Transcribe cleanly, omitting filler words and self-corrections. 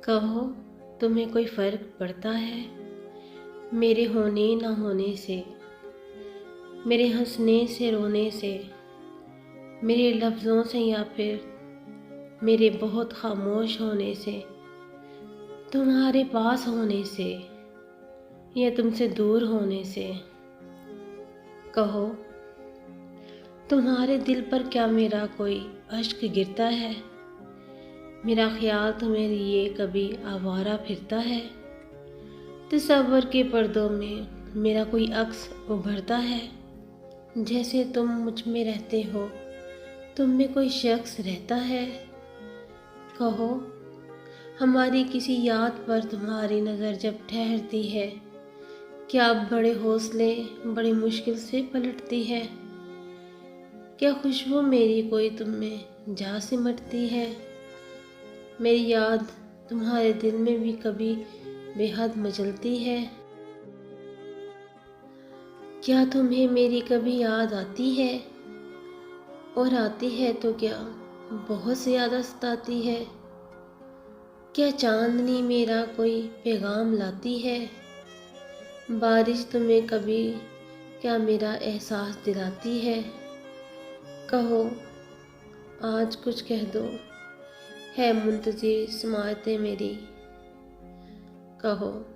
कहो, तुम्हें कोई फ़र्क पड़ता है मेरे होने ना होने से, मेरे हंसने से रोने से, मेरे लफ्ज़ों से या फिर मेरे बहुत खामोश होने से, तुम्हारे पास होने से या तुमसे दूर होने से। कहो, तुम्हारे दिल पर क्या मेरा कोई अश्क गिरता है? मेरा ख्याल तुम्हें लिए कभी आवारा फिरता है? तसव्वुर के पर्दों में मेरा कोई अक्स उभरता है? जैसे तुम मुझ में रहते हो, तुम में कोई शख्स रहता है? कहो, हमारी किसी याद पर तुम्हारी नज़र जब ठहरती है, क्या अब बड़े हौसले बड़ी मुश्किल से पलटती है? क्या खुशबू मेरी कोई तुम में जा सिमटती है? मेरी याद तुम्हारे दिल में भी कभी बेहद मचलती है? क्या तुम्हें मेरी कभी याद आती है? और आती है तो क्या बहुत ज़्यादा सताती है? क्या चांदनी मेरा कोई पैगाम लाती है? बारिश तुम्हें कभी क्या मेरा एहसास दिलाती है? कहो, आज कुछ कह दो, है मुंतज़िर समाअतें मेरी। कहो।